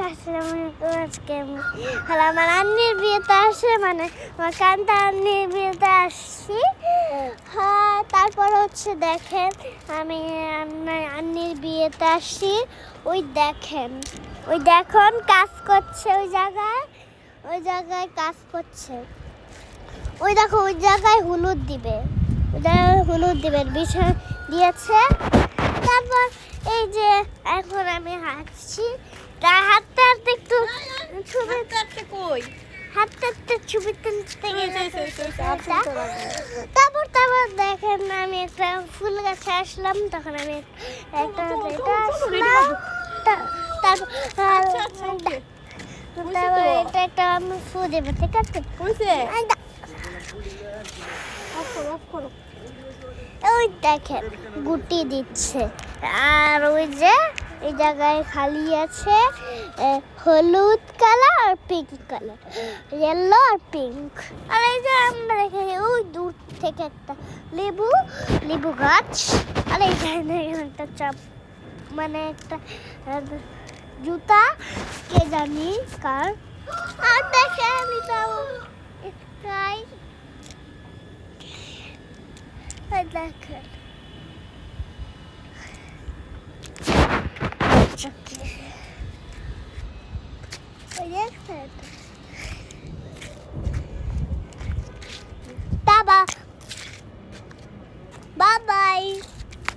আসসালামু আলাইকুম। আজকে আমি আমার আন্নির বিয়েতে আসে মানে আমার কান্তা আন্নির বিয়েতে আসছি। হ্যাঁ, তারপর হচ্ছে দেখেন আমি আন্নির বিয়েতে আসছি। ওই দেখুন কাজ করছে ওই জায়গায় কাজ করছে। ওই দেখো ওই জায়গায় হলুদ দিবে, বিষয় দিয়েছে। তারপর এই যে এখন আমি হাঁটছি, হাঁটতে হাঁটতে একটু ছবি তুলতে তারপর দেখেন আমি একটা ফুল গাছে আসলাম, তখন আমি একটা এটা একটা আমি ফু দেবো, ঠিক আছে? ওই দেখেন গুটি দিচ্ছে, আর ওই যে এই জায়গায় খালি আছে হলুদ কালার আর পিঙ্ক কালার, ইয়েলো আর পিঙ্ক। আর এই যে আমরা দেখে ওই দূর থেকে একটা লেবু গাছ, আর এইখানে একটা চাপ মানে একটা জুতা কে জানি কার। আর দেখে আমি তাও একটাই দেখেন